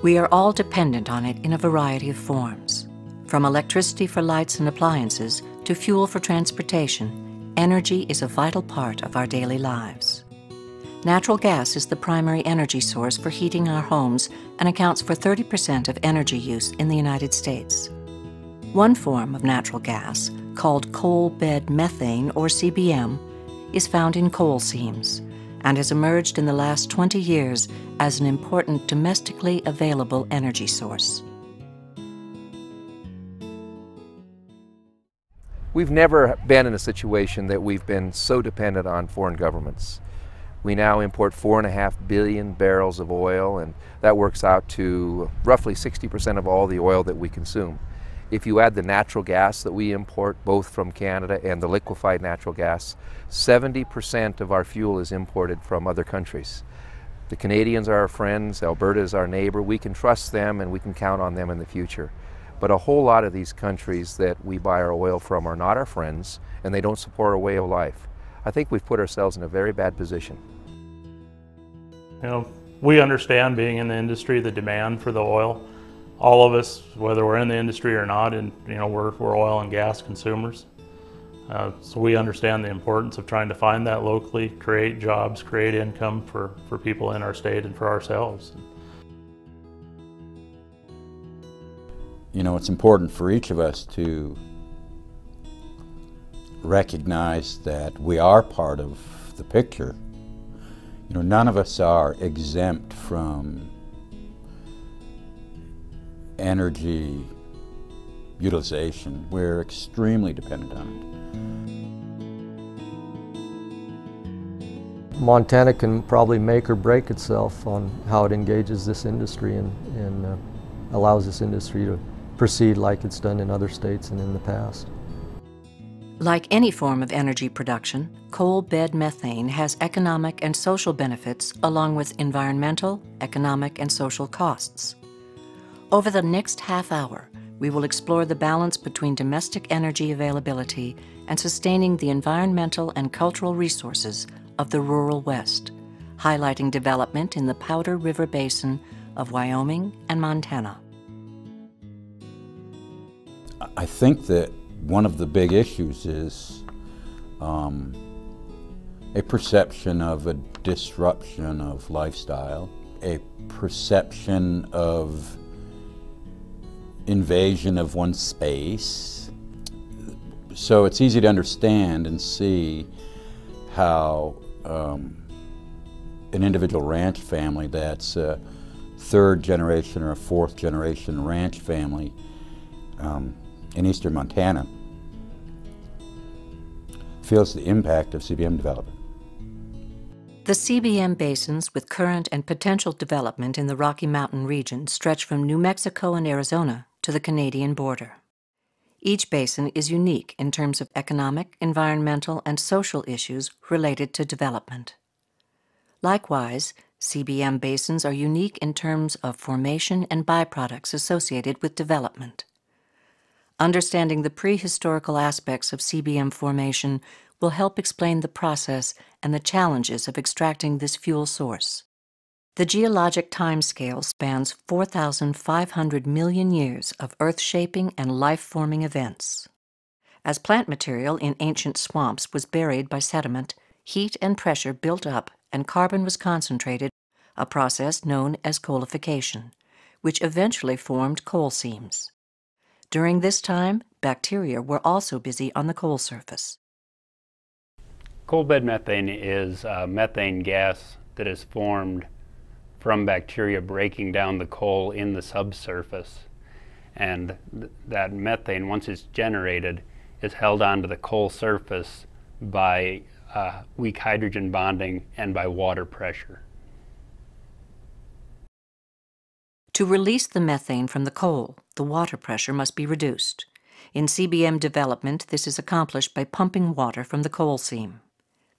We are all dependent on it in a variety of forms. From electricity for lights and appliances to fuel for transportation, energy is a vital part of our daily lives. Natural gas is the primary energy source for heating our homes and accounts for 30% of energy use in the United States. One form of natural gas, called coal bed methane, or CBM, is found in coal seams and has emerged in the last 20 years as an important domestically available energy source. We've never been in a situation that we've been so dependent on foreign governments. We now import 4.5 billion barrels of oil, and that works out to roughly 60% of all the oil that we consume. If you add the natural gas that we import, both from Canada and the liquefied natural gas, 70% of our fuel is imported from other countries. The Canadians are our friends, Alberta is our neighbor. We can trust them and we can count on them in the future. But a whole lot of these countries that we buy our oil from are not our friends, and they don't support our way of life. I think we've put ourselves in a very bad position. You know, we understand, being in the industry, the demand for the oil. All of us, whether we're in the industry or not, and we're oil and gas consumers. So we understand the importance of trying to find that locally, create jobs, create income for people in our state and for ourselves. It's important for each of us to recognize that we are part of the picture. None of us are exempt from energy utilization. We're extremely dependent on it. Montana can probably make or break itself on how it engages this industry and allows this industry to proceed like it's done in other states and in the past. Like any form of energy production, coal bed methane has economic and social benefits along with environmental, economic, and social costs. Over the next half hour, we will explore the balance between domestic energy availability and sustaining the environmental and cultural resources of the rural West, highlighting development in the Powder River Basin of Wyoming and Montana. I think that one of the big issues is a perception of a disruption of lifestyle, a perception of invasion of one's space. So it's easy to understand and see how an individual ranch family that's a third generation or a fourth generation ranch family in eastern Montana feels the impact of CBM development. The CBM basins with current and potential development in the Rocky Mountain region stretch from New Mexico and Arizona to the Canadian border. Each basin is unique in terms of economic, environmental, and social issues related to development. Likewise, CBM basins are unique in terms of formation and byproducts associated with development. Understanding the prehistorical aspects of CBM formation will help explain the process and the challenges of extracting this fuel source. The geologic timescale spans 4,500 million years of earth-shaping and life-forming events. As plant material in ancient swamps was buried by sediment, heat and pressure built up and carbon was concentrated, a process known as coalification, which eventually formed coal seams. During this time, bacteria were also busy on the coal surface. Coal bed methane is methane gas that is formed from bacteria breaking down the coal in the subsurface. And that methane, once it's generated, is held onto the coal surface by weak hydrogen bonding and by water pressure. To release the methane from the coal, the water pressure must be reduced. In CBM development, this is accomplished by pumping water from the coal seam.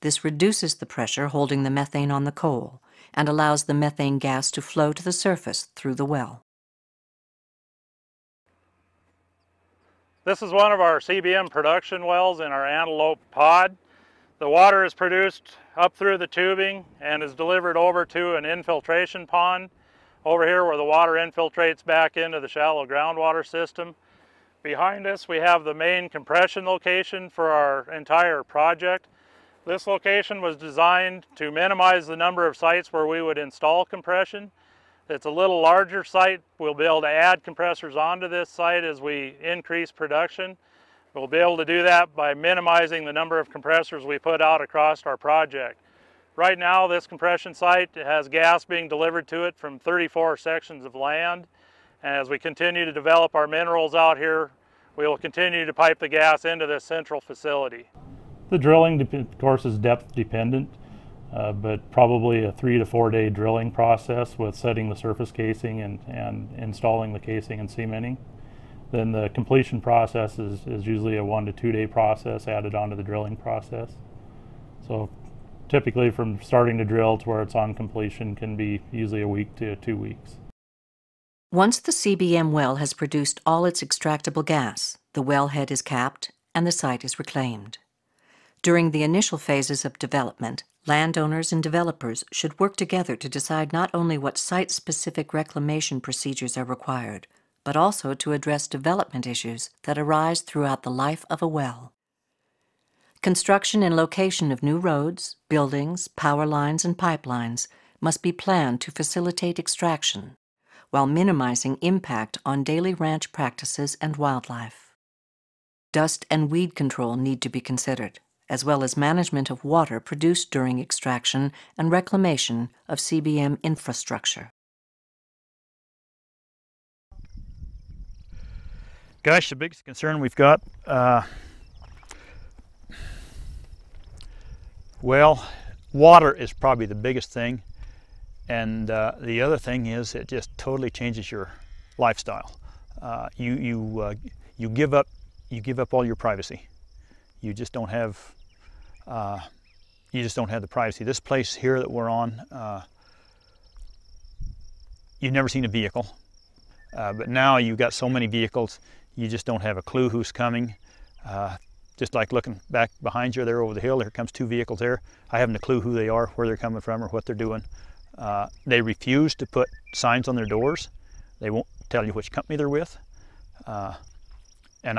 This reduces the pressure holding the methane on the coal and allows the methane gas to flow to the surface through the well. This is one of our CBM production wells in our antelope pod. The water is produced up through the tubing and is delivered over to an infiltration pond over here where the water infiltrates back into the shallow groundwater system. Behind us we have the main compression location for our entire project. This location was designed to minimize the number of sites where we would install compression. It's a little larger site. We'll be able to add compressors onto this site as we increase production. We'll be able to do that by minimizing the number of compressors we put out across our project. Right now, this compression site has gas being delivered to it from 34 sections of land. And as we continue to develop our minerals out here, we will continue to pipe the gas into this central facility. The drilling, of course, is depth dependent. But probably a 3 to 4 day drilling process with setting the surface casing and installing the casing and cementing. Then the completion process is usually a 1 to 2 day process added onto the drilling process. So typically from starting to drill to where it's on completion can be usually a week to 2 weeks. Once the CBM well has produced all its extractable gas, the wellhead is capped and the site is reclaimed. During the initial phases of development, landowners and developers should work together to decide not only what site-specific reclamation procedures are required, but also to address development issues that arise throughout the life of a well. Construction and location of new roads, buildings, power lines, and pipelines must be planned to facilitate extraction, while minimizing impact on daily ranch practices and wildlife. Dust and weed control need to be considered, as well as management of water produced during extraction and reclamation of CBM infrastructure. Gosh, the biggest concern we've got, well, water is probably the biggest thing, and the other thing is it just totally changes your lifestyle. You give up all your privacy. You just don't have the privacy. This place here that we're on, you've never seen a vehicle, but now you've got so many vehicles, you just don't have a clue who's coming. Just like looking back behind you there over the hill, there comes 2 vehicles there. I haven't a clue who they are, where they're coming from, or what they're doing. They refuse to put signs on their doors. They won't tell you which company they're with. And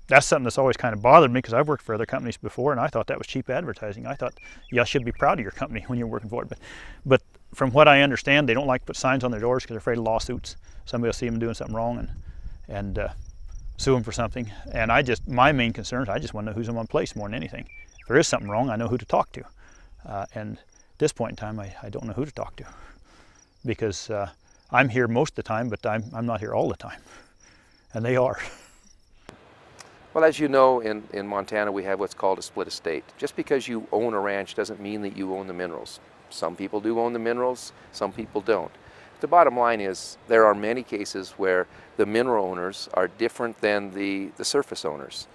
that's something that's always kind of bothered me, because I've worked for other companies before and I thought that was cheap advertising. I thought, you should be proud of your company when you're working for it. But from what I understand, they don't like to put signs on their doors because they're afraid of lawsuits. Somebody will see them doing something wrong and sue them for something. And my main concern is I just want to know who's in one place more than anything. If there is something wrong, I know who to talk to. And at this point in time, I don't know who to talk to, because I'm here most of the time, but I'm not here all the time. And they are. Well, as you know, in Montana we have what's called a split estate. Just because you own a ranch doesn't mean that you own the minerals. Some people do own the minerals, some people don't. The bottom line is there are many cases where the mineral owners are different than the surface owners.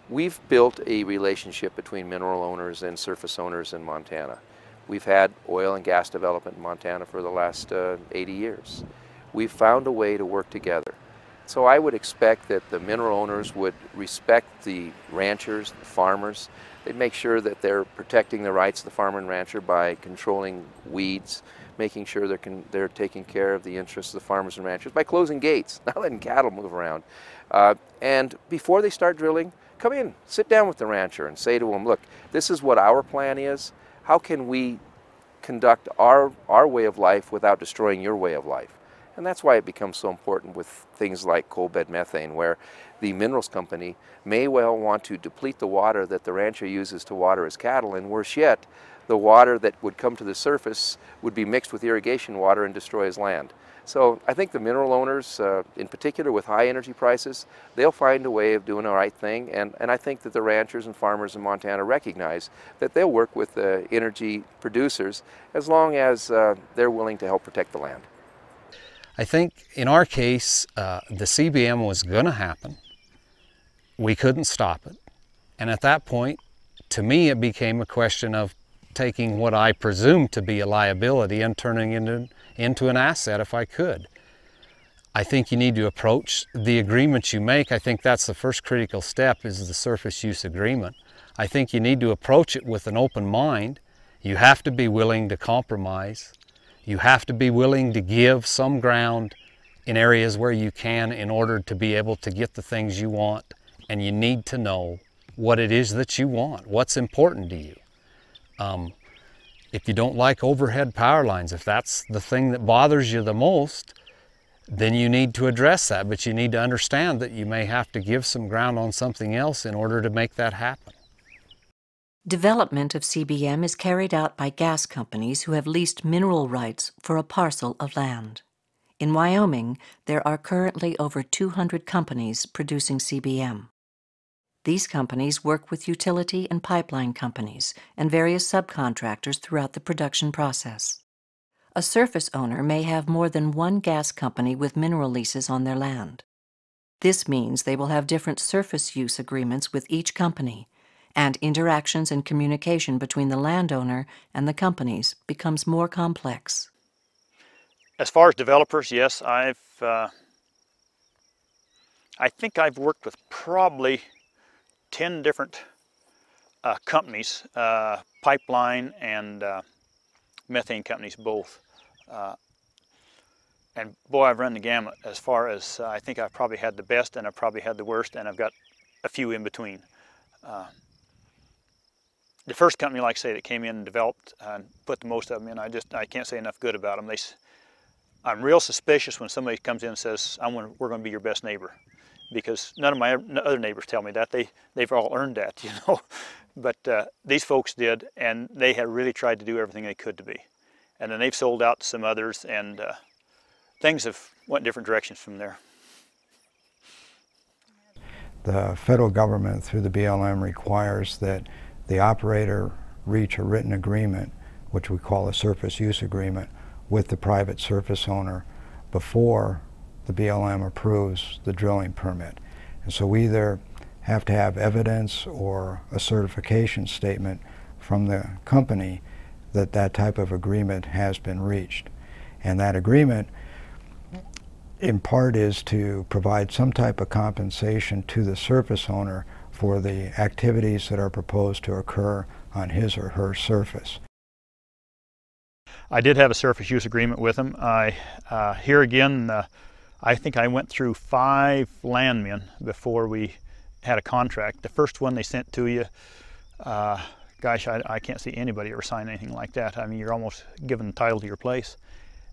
We've built a relationship between mineral owners and surface owners in Montana. We've had oil and gas development in Montana for the last 80 years. We've found a way to work together. So I would expect that the mineral owners would respect the ranchers, the farmers. They'd make sure that they're protecting the rights of the farmer and rancher by controlling weeds, making sure they're taking care of the interests of the farmers and ranchers by closing gates, not letting cattle move around. And before they start drilling, come in, sit down with the rancher and say to them, look, this is what our plan is. How can we conduct our way of life without destroying your way of life? And that's why it becomes so important with things like coal bed methane, where the minerals company may well want to deplete the water that the rancher uses to water his cattle, and worse yet, the water that would come to the surface would be mixed with irrigation water and destroy his land. So I think the mineral owners, in particular with high energy prices, they'll find a way of doing the right thing, and I think that the ranchers and farmers in Montana recognize that they'll work with the energy producers as long as they're willing to help protect the land. I think in our case, the CBM was going to happen. We couldn't stop it. And at that point, to me, it became a question of taking what I presumed to be a liability and turning it into an asset if I could. I think you need to approach the agreements you make. I think that's the first critical step, is the surface use agreement. I think you need to approach it with an open mind. You have to be willing to compromise. You have to be willing to give some ground in areas where you can in order to be able to get the things you want, and you need to know what it is that you want, what's important to you. If you don't like overhead power lines, if that's the thing that bothers you the most, then you need to address that, but you need to understand that you may have to give some ground on something else in order to make that happen. Development of CBM is carried out by gas companies who have leased mineral rights for a parcel of land. In Wyoming, there are currently over 200 companies producing CBM. These companies work with utility and pipeline companies and various subcontractors throughout the production process. A surface owner may have more than one gas company with mineral leases on their land. This means they will have different surface use agreements with each company, and interactions and communication between the landowner and the companies becomes more complex. As far as developers, yes, I think I've worked with probably 10 different companies, pipeline and methane companies both. And boy, I've run the gamut as far as I think I've probably had the best and I've probably had the worst, and I've got a few in between. The first company, like I say, that came in and developed and put the most of them in, I can't say enough good about them. I'm real suspicious when somebody comes in and says, we're going to be your best neighbor, because none of my other neighbors tell me that. They've all earned that, you know. But these folks did, and they had really tried to do everything they could to be. And then they've sold out to some others, and things have went different directions from there. The federal government, through the BLM, requires that the operator reach a written agreement, which we call a surface use agreement, with the private surface owner before the BLM approves the drilling permit. And so we either have to have evidence or a certification statement from the company that that type of agreement has been reached. And that agreement, in part, is to provide some type of compensation to the surface owner for the activities that are proposed to occur on his or her surface. I did have a surface use agreement with them. Here again, I think I went through 5 landmen before we had a contract. The first one they sent to you, gosh, I can't see anybody ever sign anything like that. I mean, you're almost given the title to your place.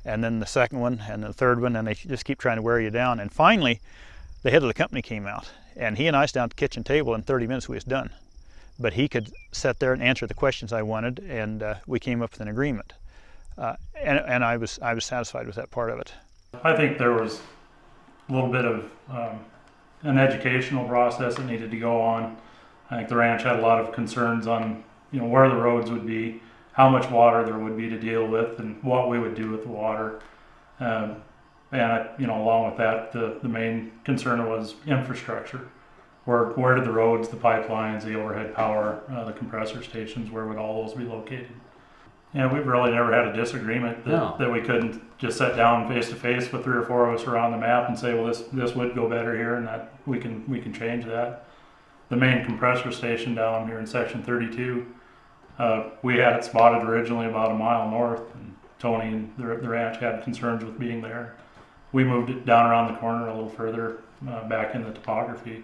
And then the second one, and the third one, and they just keep trying to wear you down. And finally, the head of the company came out, and he and I sat down at the kitchen table. In 30 minutes we was done. But he could sit there and answer the questions I wanted, and we came up with an agreement. And I was satisfied with that part of it. I think there was a little bit of an educational process that needed to go on. I think the ranch had a lot of concerns on, where the roads would be, how much water there would be to deal with, and what we would do with the water. And along with that, the main concern was infrastructure. Where did the roads, the pipelines, the overhead power, the compressor stations, where would all those be located? Yeah, we've really never had a disagreement that we couldn't just sit down face to face with 3 or 4 of us around the map and say, well, this would go better here, and that we can change that. The main compressor station down here in section 32, we had it spotted originally about a mile north, and Tony and the ranch had concerns with being there. We moved it down around the corner a little further back in the topography.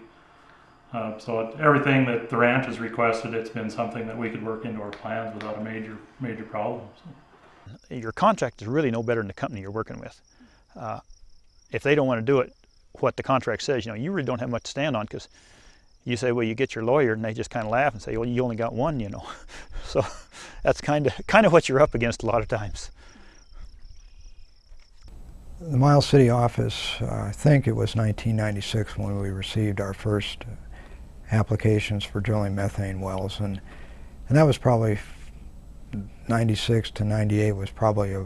So everything that the ranch has requested, it's been something that we could work into our plans without a major problem. So. Your contract is really no better than the company you're working with. If they don't want to do it, what the contract says, you really don't have much to stand on, because you say, well, you get your lawyer, and they just kind of laugh and say, well, you only got one, So that's kind of what you're up against a lot of times. The Miles City office, I think it was 1996 when we received our first applications for drilling methane wells, and that was probably 96 to 98 was probably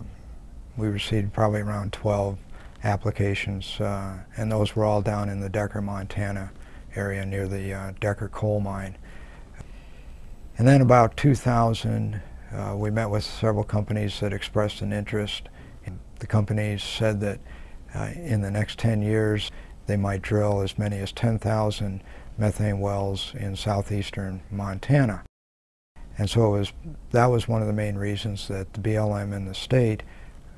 we received probably around 12 applications, and those were all down in the Decker, Montana area near the Decker coal mine. And then about 2000, we met with several companies that expressed an interest. The companies said that in the next 10 years they might drill as many as 10,000 methane wells in southeastern Montana. And so that was one of the main reasons that the BLM and the state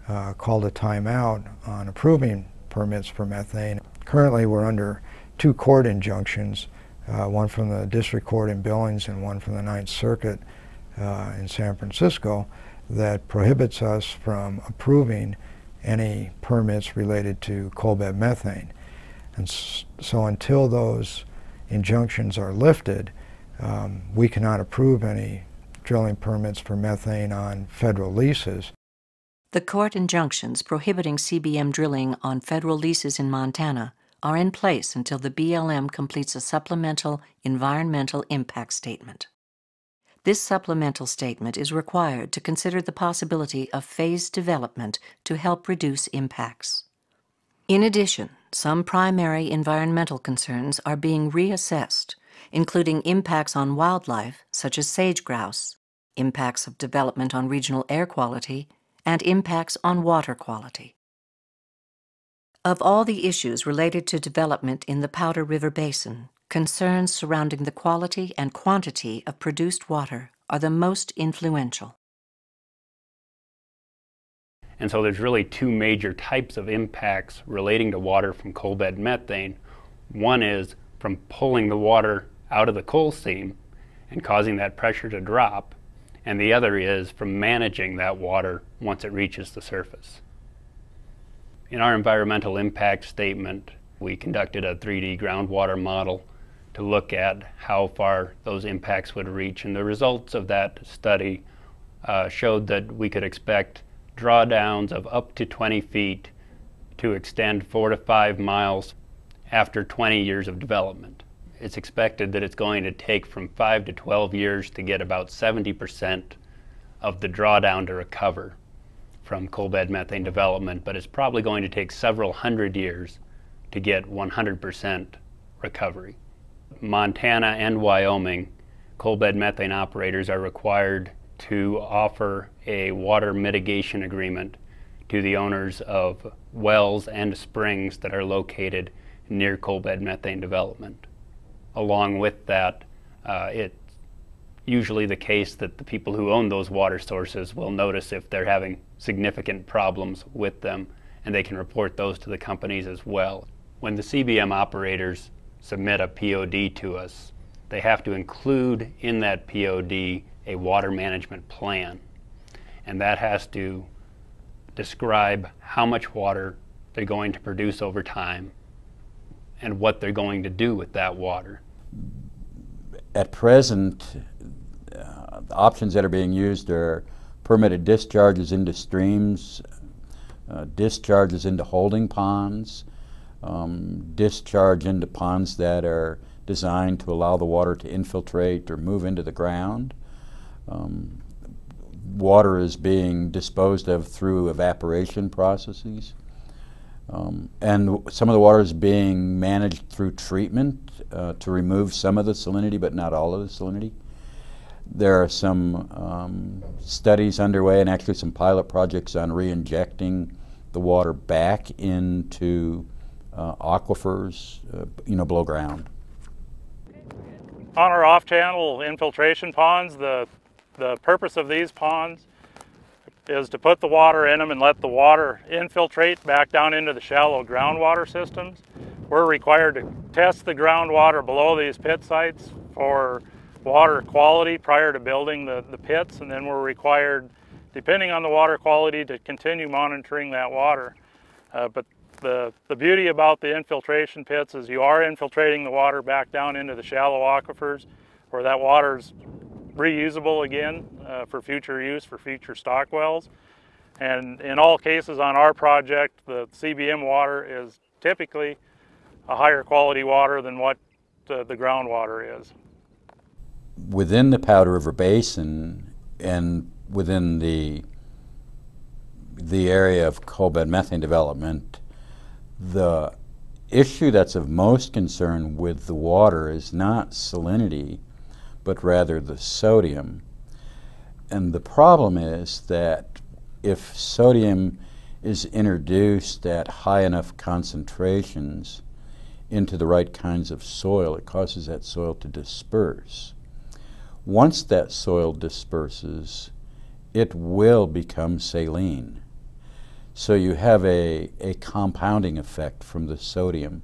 called a timeout on approving permits for methane. Currently we're under 2 court injunctions, one from the District Court in Billings and one from the Ninth Circuit in San Francisco, that prohibits us from approving any permits related to coal bed methane. And so until those injunctions are lifted, we cannot approve any drilling permits for methane on federal leases. The court injunctions prohibiting CBM drilling on federal leases in Montana are in place until the BLM completes a supplemental environmental impact statement. This supplemental statement is required to consider the possibility of phased development to help reduce impacts. In addition, some primary environmental concerns are being reassessed, including impacts on wildlife such as sage grouse, impacts of development on regional air quality, and impacts on water quality. Of all the issues related to development in the Powder River Basin, concerns surrounding the quality and quantity of produced water are the most influential. And so there's really 2 major types of impacts relating to water from coal bed methane. One is from pulling the water out of the coal seam and causing that pressure to drop, and the other is from managing that water once it reaches the surface. In our environmental impact statement, we conducted a 3D groundwater model to look at how far those impacts would reach, and the results of that study showed that we could expect drawdowns of up to 20 feet to extend 4 to 5 miles after 20 years of development. It's expected that it's going to take from 5 to 12 years to get about 70% of the drawdown to recover from coal bed methane development, but it's probably going to take several hundred years to get 100% recovery. Montana and Wyoming, coal bed methane operators are required to offer a water mitigation agreement to the owners of wells and springs that are located near coal bed methane development. Along with that, it's usually the case that the people who own those water sources will notice if they're having significant problems with them, and they can report those to the companies as well. When the CBM operators submit a POD to us, they have to include in that POD a water management plan, and that has to describe how much water they're going to produce over time and what they're going to do with that water. At present, the options that are being used are permitted discharges into streams, discharges into holding ponds, discharge into ponds that are designed to allow the water to infiltrate or move into the ground. Water is being disposed of through evaporation processes. And some of the water is being managed through treatment to remove some of the salinity, but not all of the salinity. There are some studies underway and actually some pilot projects on re-injecting the water back into aquifers, below ground. On our off-channel infiltration ponds, the purpose of these ponds is to put the water in them and let the water infiltrate back down into the shallow groundwater systems. We're required to test the groundwater below these pit sites for water quality prior to building the pits, and then we're required, depending on the water quality, to continue monitoring that water. But the beauty about the infiltration pits is you are infiltrating the water back down into the shallow aquifers where that water's reusable again for future use, for future stock wells. And in all cases on our project, the CBM water is typically a higher quality water than what the groundwater is. Within the Powder River Basin and within the area of coal bed methane development, the issue that's of most concern with the water is not salinity, but rather the sodium. And the problem is that if sodium is introduced at high enough concentrations into the right kinds of soil, it causes that soil to disperse. Once that soil disperses, it will become saline. So you have a compounding effect from the sodium.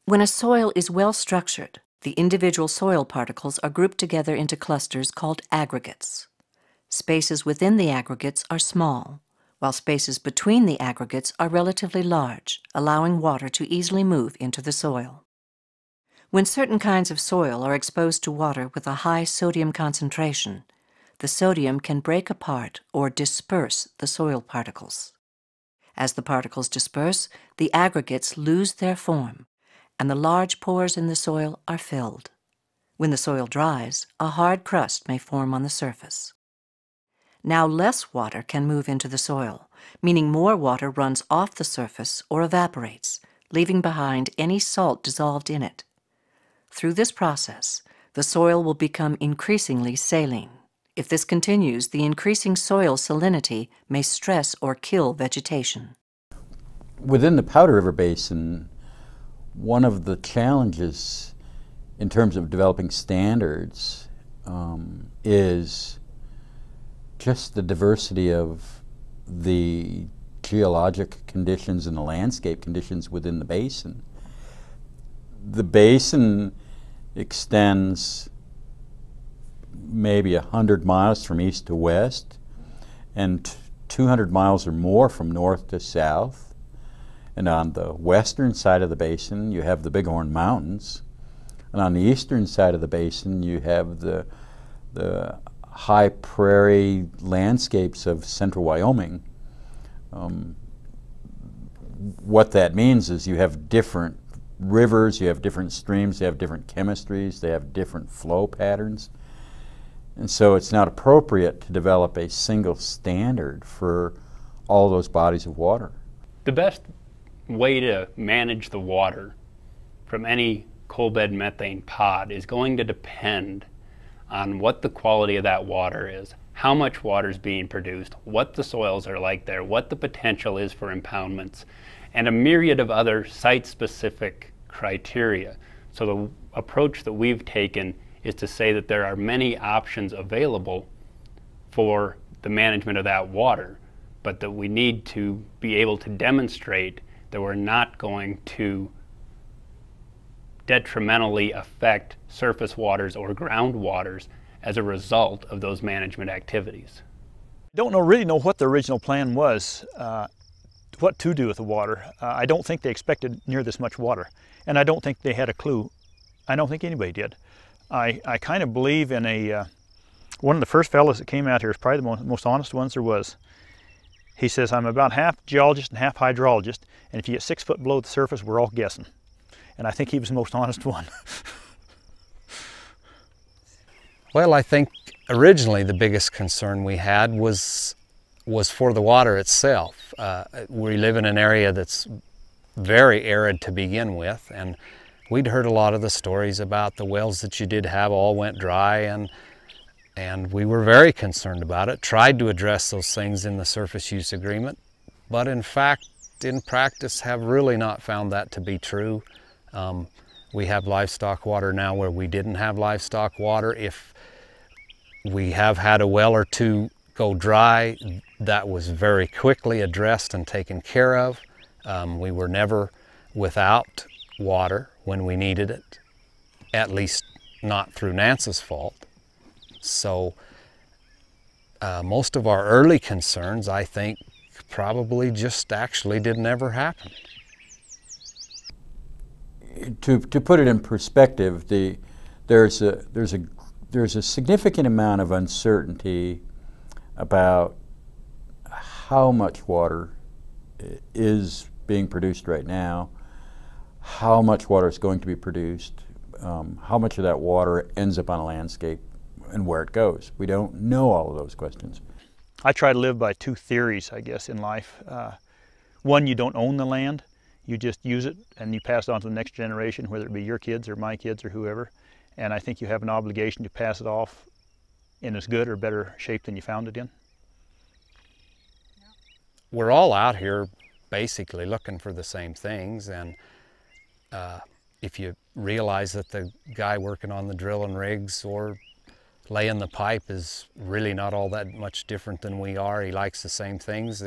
When a soil is well structured, the individual soil particles are grouped together into clusters called aggregates. Spaces within the aggregates are small, while spaces between the aggregates are relatively large, allowing water to easily move into the soil. When certain kinds of soil are exposed to water with a high sodium concentration, the sodium can break apart or disperse the soil particles. As the particles disperse, the aggregates lose their form, and the large pores in the soil are filled. When the soil dries, a hard crust may form on the surface. Now less water can move into the soil, meaning more water runs off the surface or evaporates, leaving behind any salt dissolved in it. Through this process, the soil will become increasingly saline. If this continues, the increasing soil salinity may stress or kill vegetation. Within the Powder River Basin, one of the challenges in terms of developing standards is just the diversity of the geologic conditions and the landscape conditions within the basin. The basin extends maybe 100 miles from east to west and 200 miles or more from north to south. And on the western side of the basin you have the Bighorn Mountains, and on the eastern side of the basin you have the high prairie landscapes of central Wyoming. What that means is you have different rivers, you have different streams, they have different chemistries, they have different flow patterns. And so it's not appropriate to develop a single standard for all those bodies of water. The best way to manage the water from any coal bed methane pod is going to depend on what the quality of that water is, how much water is being produced, what the soils are like there, what the potential is for impoundments, and a myriad of other site-specific criteria. So the approach that we've taken is to say that there are many options available for the management of that water, but that we need to be able to demonstrate that we're not going to detrimentally affect surface waters or ground waters as a result of those management activities. Don't really know what the original plan was, what to do with the water. I don't think they expected near this much water, and I don't think they had a clue. I don't think anybody did. I kind of believe in one of the first fellows that came out here is probably the most honest ones there was. He says, I'm about half geologist and half hydrologist, and if you get 6 foot below the surface, we're all guessing. And I think he was the most honest one. Well, I think originally the biggest concern we had was for the water itself. We live in an area that's very arid to begin with, and we'd heard a lot of the stories about the wells that you did have all went dry, and we were very concerned about it, tried to address those things in the surface use agreement, but in fact, in practice, have really not found that to be true. We have livestock water now where we didn't have livestock water. If we have had a well or two go dry, that was very quickly addressed and taken care of. We were never without water when we needed it, at least not through Nance's fault. So most of our early concerns, I think, probably just actually didn't ever happen. To put it in perspective, there's a significant amount of uncertainty about how much water is being produced right now, how much water is going to be produced, how much of that water ends up on a landscape, and where it goes. We don't know all of those questions. I try to live by two theories, I guess, in life. One, you don't own the land. You just use it and you pass it on to the next generation, whether it be your kids or my kids or whoever. And I think you have an obligation to pass it off in as good or better shape than you found it in. We're all out here basically looking for the same things, and if you realize that the guy working on the drilling rigs or laying the pipe is really not all that much different than we are, he likes the same things,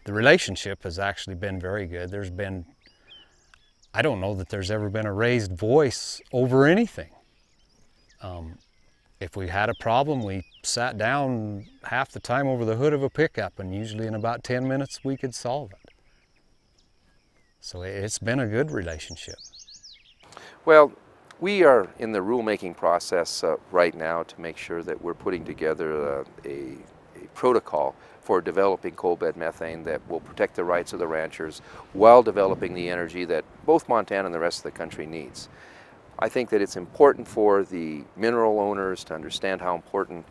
the relationship has actually been very good. There's been, I don't know that there's ever been a raised voice over anything. If we had a problem, we sat down half the time over the hood of a pickup, and usually in about 10 minutes we could solve it. So it's been a good relationship. Well, we are in the rulemaking process right now to make sure that we're putting together a protocol for developing coal bed methane that will protect the rights of the ranchers while developing the energy that both Montana and the rest of the country needs. I think that it's important for the mineral owners to understand how important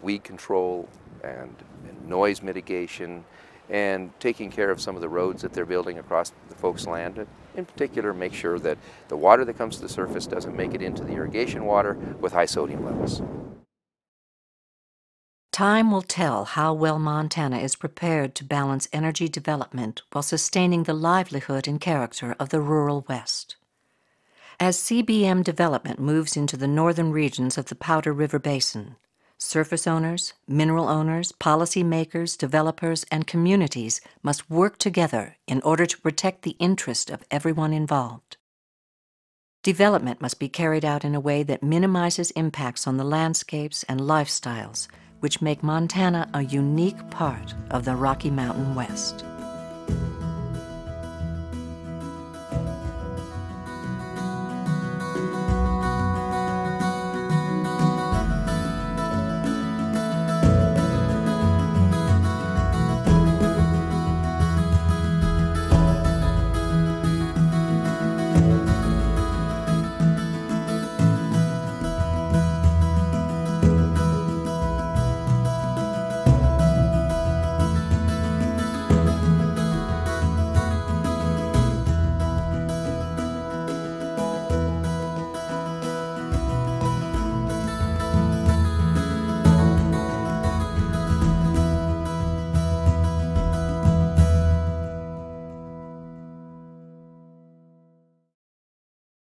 weed control and noise mitigation and taking care of some of the roads that they're building across the folks' land. And in particular, make sure that the water that comes to the surface doesn't make it into the irrigation water with high sodium levels. Time will tell how well Montana is prepared to balance energy development while sustaining the livelihood and character of the rural West. As CBM development moves into the northern regions of the Powder River Basin, surface owners, mineral owners, policymakers, developers, and communities must work together in order to protect the interest of everyone involved. Development must be carried out in a way that minimizes impacts on the landscapes and lifestyles which make Montana a unique part of the Rocky Mountain West.